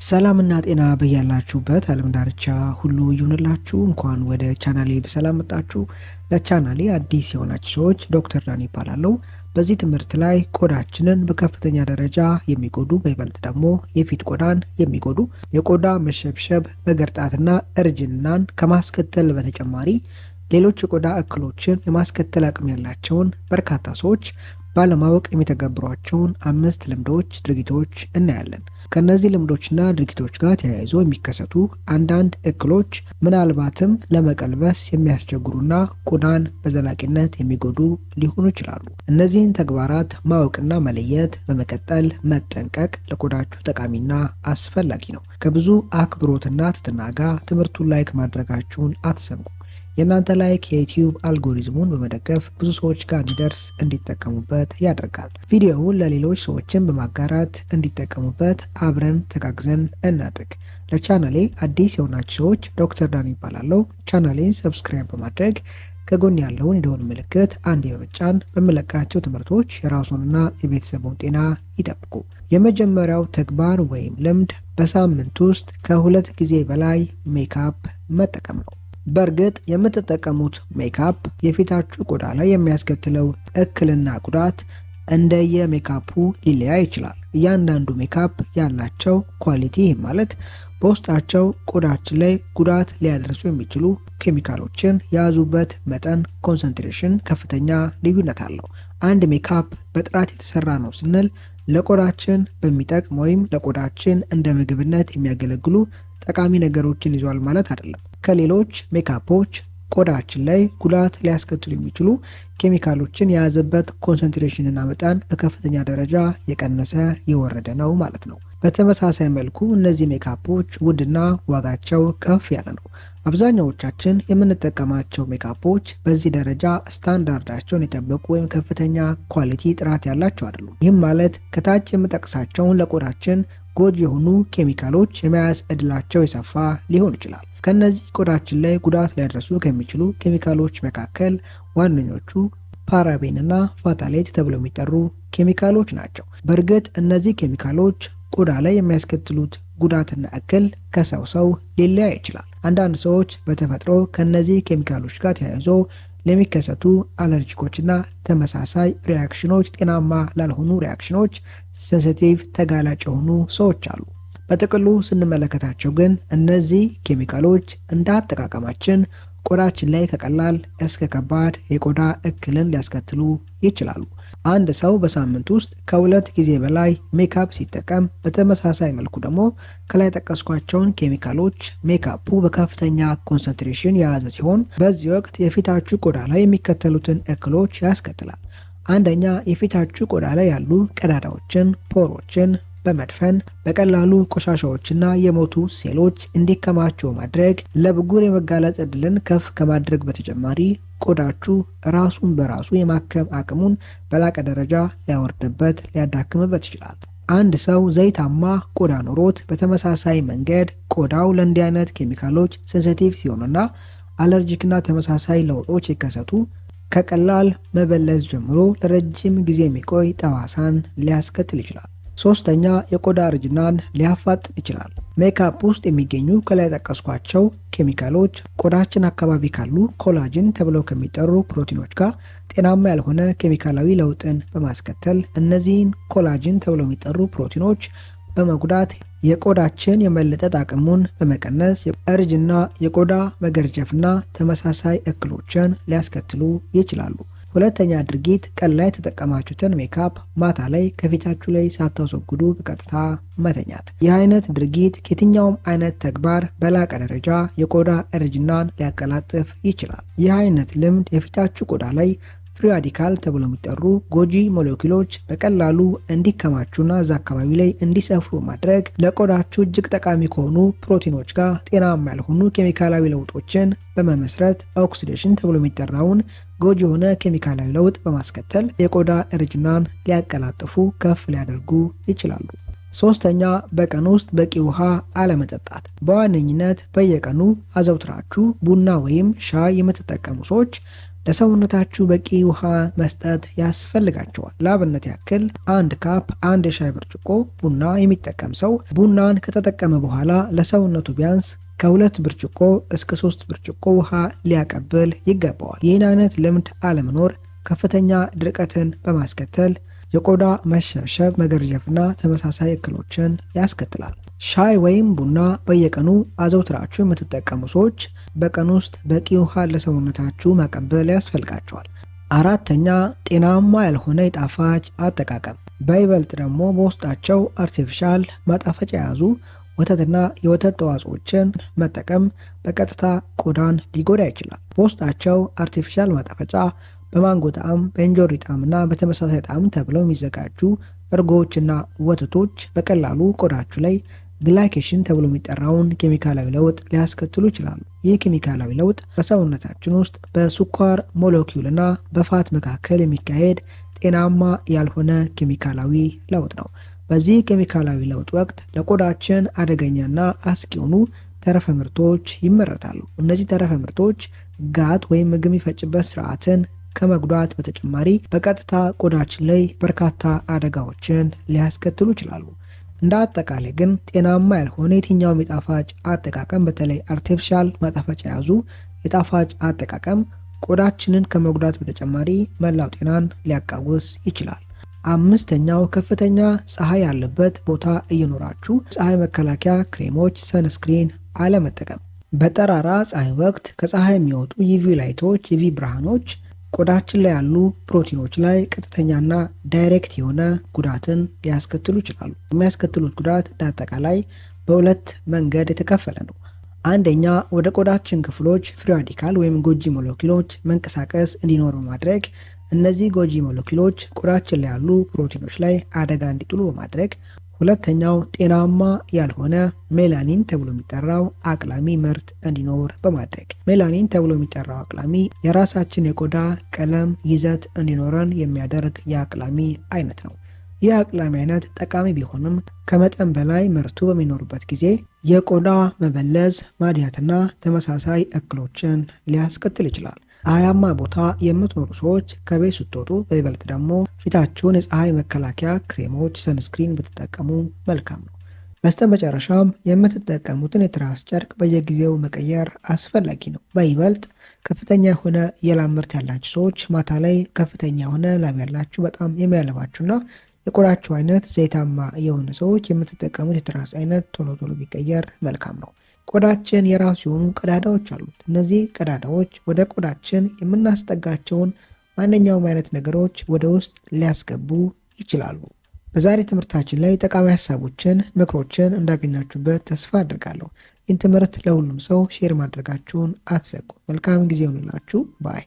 ሰላምና ጤና በያላችሁበት ዓለም ዳርቻ ሁሉ ይሁንላችሁ። እንኳን ወደ ቻናሌ በሰላም መጣችሁ። ለቻናሌ አዲስ የሆናችሁ ሰዎች ዶክተር ዳን ይባላለሁ። በዚህ ትምህርት ላይ ቆዳችንን በከፍተኛ ደረጃ የሚጎዱ በይበልጥ ደግሞ የፊት ቆዳን የሚጎዱ የቆዳ መሸብሸብ፣ መገርጣትና እርጅናን ከማስከተል በተጨማሪ ሌሎች የቆዳ እክሎችን የማስከተል አቅም ያላቸውን በርካታ ሰዎች ባለማወቅ የሚተገብሯቸውን 5 ልምዶች፣ ድርጊቶች እናያለን። ከነዚህ ልምዶችና ድርጊቶች ጋር ተያይዞ የሚከሰቱ አንዳንድ እክሎች ምናልባትም ለመቀልበስ የሚያስቸግሩና ቆዳን በዘላቂነት የሚጎዱ ሊሆኑ ይችላሉ። እነዚህን ተግባራት ማወቅና መለየት፣ በመቀጠል መጠንቀቅ ለቆዳችሁ ጠቃሚና አስፈላጊ ነው። ከብዙ አክብሮትና ትህትና ጋር ትምህርቱን ላይክ ማድረጋችሁን አትዘንጉ። የእናንተ ላይክ የዩቲዩብ አልጎሪዝሙን በመደገፍ ብዙ ሰዎች ጋር እንዲደርስ እንዲጠቀሙበት ያደርጋል። ቪዲዮውን ለሌሎች ሰዎችን በማጋራት እንዲጠቀሙበት አብረን ተጋግዘን እናድርግ። ለቻናሌ አዲስ የሆናችሁ ሰዎች ዶክተር ዳን ይባላለሁ። ቻናሌን ሰብስክራይብ በማድረግ ከጎን ያለውን የደወል ምልክት አንዴ በመጫን በመለቃቸው ትምህርቶች የራሱንና የቤተሰቡን ጤና ይጠብቁ። የመጀመሪያው ተግባር ወይም ልምድ በሳምንት ውስጥ ከ2 ጊዜ በላይ ሜካፕ መጠቀም ነው። በእርግጥ የምትጠቀሙት ሜካፕ የፊታችሁ ቆዳ ላይ የሚያስከትለው እክልና ጉዳት እንደየ ሜካፑ ሊለያይ ይችላል። እያንዳንዱ ሜካፕ ያላቸው ኳሊቲ ማለት በውስጣቸው ቆዳችን ላይ ጉዳት ሊያደርሱ የሚችሉ ኬሚካሎችን የያዙበት መጠን ኮንሰንትሬሽን ከፍተኛ ልዩነት አለው። አንድ ሜካፕ በጥራት የተሰራ ነው ስንል ለቆዳችን በሚጠቅም ወይም ለቆዳችን እንደ ምግብነት የሚያገለግሉ ጠቃሚ ነገሮችን ይዟል ማለት አይደለም። ከሌሎች ሜካፖች ቆዳችን ላይ ጉዳት ሊያስከትሉ የሚችሉ ኬሚካሎችን የያዘበት ኮንሰንትሬሽንና መጠን በከፍተኛ ደረጃ የቀነሰ የወረደ ነው ማለት ነው። በተመሳሳይ መልኩ እነዚህ ሜካፖች ውድና ዋጋቸው ከፍ ያለ ነው። አብዛኛዎቻችን የምንጠቀማቸው ሜካፖች በዚህ ደረጃ ስታንዳርዳቸውን የጠበቁ ወይም ከፍተኛ ኳሊቲ ጥራት ያላቸው አይደሉም። ይህም ማለት ከታች የምጠቅሳቸውን ለቆዳችን ጎጂ የሆኑ ኬሚካሎች የመያዝ እድላቸው የሰፋ ሊሆን ይችላል። ከነዚህ ቆዳችን ላይ ጉዳት ሊያደርሱ ከሚችሉ ኬሚካሎች መካከል ዋነኞቹ ፓራቤንና ፋታሌት ተብለው የሚጠሩ ኬሚካሎች ናቸው። በእርግጥ እነዚህ ኬሚካሎች ቆዳ ላይ የሚያስከትሉት ጉዳትና እክል ከሰው ሰው ሊለያይ ይችላል። አንዳንድ ሰዎች በተፈጥሮ ከነዚህ ኬሚካሎች ጋር ተያይዞ ለሚከሰቱ አለርጂኮችና ተመሳሳይ ሪያክሽኖች፣ ጤናማ ላልሆኑ ሪያክሽኖች ሴንሲቲቭ ተጋላጭ የሆኑ ሰዎች አሉ። በጥቅሉ ስንመለከታቸው ግን እነዚህ ኬሚካሎች እንደ አጠቃቀማችን ቆዳችን ላይ ከቀላል እስከ ከባድ የቆዳ እክልን ሊያስከትሉ ይችላሉ። አንድ ሰው በሳምንት ውስጥ ከ2 ጊዜ በላይ ሜካፕ ሲጠቀም፣ በተመሳሳይ መልኩ ደግሞ ከላይ ጠቀስኳቸውን ኬሚካሎች ሜካፑ በከፍተኛ ኮንሰንትሬሽን የያዘ ሲሆን በዚህ ወቅት የፊታችሁ ቆዳ ላይ የሚከተሉትን እክሎች ያስከትላል። አንደኛ፣ የፊታችሁ ቆዳ ላይ ያሉ ቀዳዳዎችን፣ ፖሮችን በመድፈን በቀላሉ ቆሻሻዎችና የሞቱ ሴሎች እንዲከማቸው ማድረግ ለብጉር የመጋለጥ ዕድልን ከፍ ከማድረግ በተጨማሪ ቆዳችሁ ራሱን በራሱ የማከም አቅሙን በላቀ ደረጃ ሊያወርድበት ሊያዳክምበት ይችላል። አንድ ሰው ዘይታማ ቆዳ ኖሮት በተመሳሳይ መንገድ ቆዳው ለእንዲህ አይነት ኬሚካሎች ሴንሲቲቭ ሲሆንና አለርጂክና ተመሳሳይ ለውጦች ሲከሰቱ ከቀላል መበለዝ ጀምሮ ለረጅም ጊዜ የሚቆይ ጠባሳን ሊያስከትል ይችላል። ሶስተኛ፣ የቆዳ እርጅናን ሊያፋጥን ይችላል። ሜካፕ ውስጥ የሚገኙ ከላይ ጠቀስኳቸው ኬሚካሎች ቆዳችን አካባቢ ካሉ ኮላጅን ተብለው ከሚጠሩ ፕሮቲኖች ጋር ጤናማ ያልሆነ ኬሚካላዊ ለውጥን በማስከተል እነዚህን ኮላጅን ተብለው የሚጠሩ ፕሮቲኖች በመጉዳት የቆዳችን የመለጠጥ አቅሙን በመቀነስ እርጅና፣ የቆዳ መገርጀፍና ተመሳሳይ እክሎችን ሊያስከትሉ ይችላሉ። ሁለተኛ ድርጊት፣ ቀን ላይ የተጠቀማችሁትን ሜካፕ ማታ ላይ ከፊታችሁ ላይ ሳታስወግዱ በቀጥታ መተኛት። ይህ አይነት ድርጊት ከየትኛውም አይነት ተግባር በላቀ ደረጃ የቆዳ እርጅናን ሊያቀላጥፍ ይችላል። ይህ አይነት ልምድ የፊታችሁ ቆዳ ላይ ፍሪ ራዲካል ተብሎ የሚጠሩ ጎጂ ሞሌኪውሎች በቀላሉ እንዲከማቹና እዛ አካባቢ ላይ እንዲሰፍሩ ማድረግ ለቆዳችሁ እጅግ ጠቃሚ ከሆኑ ፕሮቲኖች ጋር ጤናማ ያልሆኑ ኬሚካላዊ ለውጦችን በመመስረት ኦክሲዴሽን ተብሎ የሚጠራውን ጎጂ የሆነ ኬሚካላዊ ለውጥ በማስከተል የቆዳ እርጅናን ሊያቀላጥፉ ከፍ ሊያደርጉ ይችላሉ። ሶስተኛ፣ በቀን ውስጥ በቂ ውሃ አለመጠጣት። በዋነኝነት በየቀኑ አዘውትራችሁ ቡና ወይም ሻይ የምትጠቀሙ ሰዎች ለሰውነታችሁ በቂ ውሃ መስጠት ያስፈልጋቸዋል። ለአብነት ያክል 1 ካፕ 1 የሻይ ብርጭቆ ቡና የሚጠቀም ሰው ቡናን ከተጠቀመ በኋላ ለሰውነቱ ቢያንስ ከ2 ብርጭቆ እስከ 3 ብርጭቆ ውሃ ሊያቀብል ይገባዋል። ይህን አይነት ልምድ አለመኖር ከፍተኛ ድርቀትን በማስከተል የቆዳ መሸብሸብ፣ መገርጀፍና ተመሳሳይ እክሎችን ያስከትላል። ሻይ ወይም ቡና በየቀኑ አዘውትራችሁ የምትጠቀሙ ሰዎች በቀን ውስጥ በቂ ውሃ ለሰውነታችሁ ማቀበል ያስፈልጋቸዋል። 4ኛ ጤናማ ያልሆነ የጣፋጭ አጠቃቀም፣ በይበልጥ ደግሞ በውስጣቸው አርቲፊሻል ማጣፈጫ የያዙ ወተትና የወተት ተዋጽኦችን መጠቀም በቀጥታ ቆዳን ሊጎዳ ይችላል። በውስጣቸው አርቲፊሻል ማጣፈጫ በማንጎ ጣዕም፣ በእንጆሪ ጣዕምና በተመሳሳይ ጣዕም ተብለው የሚዘጋጁ እርጎችና ወተቶች በቀላሉ ቆዳችሁ ላይ ግላይኬሽን ተብሎ የሚጠራውን ኬሚካላዊ ለውጥ ሊያስከትሉ ይችላሉ። ይህ ኬሚካላዊ ለውጥ በሰውነታችን ውስጥ በስኳር ሞለኪውልና በፋት መካከል የሚካሄድ ጤናማ ያልሆነ ኬሚካላዊ ለውጥ ነው። በዚህ ኬሚካላዊ ለውጥ ወቅት ለቆዳችን አደገኛና አስጊ የሆኑ ተረፈ ምርቶች ይመረታሉ። እነዚህ ተረፈ ምርቶች ጋት ወይም ምግብ የሚፈጭበት ስርዓትን ከመጉዳት በተጨማሪ በቀጥታ ቆዳችን ላይ በርካታ አደጋዎችን ሊያስከትሉ ይችላሉ። እንደ አጠቃላይ ግን ጤናማ ያልሆነ የትኛውም የጣፋጭ አጠቃቀም በተለይ አርቲፊሻል ማጣፈጫ የያዙ የጣፋጭ አጠቃቀም ቆዳችንን ከመጉዳት በተጨማሪ መላው ጤናን ሊያቃውስ ይችላል። 5ኛው ከፍተኛ ፀሐይ ያለበት ቦታ እየኖራችሁ ፀሐይ መከላከያ ክሬሞች ሰንስክሪን አለመጠቀም። በጠራራ ፀሐይ ወቅት ከፀሐይ የሚወጡ ዩቪ ላይቶች ዩቪ ብርሃኖች ቆዳችን ላይ ያሉ ፕሮቲኖች ላይ ቀጥተኛና ዳይሬክት የሆነ ጉዳትን ሊያስከትሉ ይችላሉ። የሚያስከትሉት ጉዳት በአጠቃላይ በሁለት መንገድ የተከፈለ ነው። አንደኛ ወደ ቆዳችን ክፍሎች ፍሪ ራዲካል ወይም ጎጂ ሞለኪውሎች መንቀሳቀስ እንዲኖሩ ማድረግ። እነዚህ ጎጂ ሞለኪውሎች ቆዳችን ላይ ያሉ ፕሮቲኖች ላይ አደጋ እንዲጥሉ በማድረግ ሁለተኛው ጤናማ ያልሆነ ሜላኒን ተብሎ የሚጠራው አቅላሚ ምርት እንዲኖር በማድረግ ሜላኒን ተብሎ የሚጠራው አቅላሚ የራሳችን የቆዳ ቀለም ይዘት እንዲኖረን የሚያደርግ የአቅላሚ አይነት ነው። ይህ አቅላሚ አይነት ጠቃሚ ቢሆንም ከመጠን በላይ ምርቱ በሚኖርበት ጊዜ የቆዳ መበለዝ፣ ማድያትና ተመሳሳይ እክሎችን ሊያስከትል ይችላል። ፀሐያማ ቦታ የምትኖሩ ሰዎች ከቤት ስትወጡ በይበልጥ ደግሞ ፊታችሁን የፀሐይ መከላከያ ክሬሞች ሰንስክሪን ብትጠቀሙ መልካም ነው። በስተመጨረሻም የምትጠቀሙትን የትራስ ጨርቅ በየጊዜው መቀየር አስፈላጊ ነው። በይበልጥ ከፍተኛ የሆነ የላብ ምርት ያላችሁ ሰዎች ማታ ላይ ከፍተኛ የሆነ ላብ ያላችሁ በጣም የሚያለባችሁና የቆዳችሁ አይነት ዘይታማ የሆነ ሰዎች የምትጠቀሙት የትራስ አይነት ቶሎ ቶሎ ቢቀየር መልካም ነው። ቆዳችን የራሱ የሆኑ ቀዳዳዎች አሉት። እነዚህ ቀዳዳዎች ወደ ቆዳችን የምናስጠጋቸውን ማንኛውም አይነት ነገሮች ወደ ውስጥ ሊያስገቡ ይችላሉ። በዛሬ ትምህርታችን ላይ ጠቃሚ ሀሳቦችን፣ ምክሮችን እንዳገኛችሁበት ተስፋ አድርጋለሁ። ይህን ትምህርት ለሁሉም ሰው ሼር ማድረጋችሁን አትዘንጉ። መልካም ጊዜ ይሁንላችሁ ባይ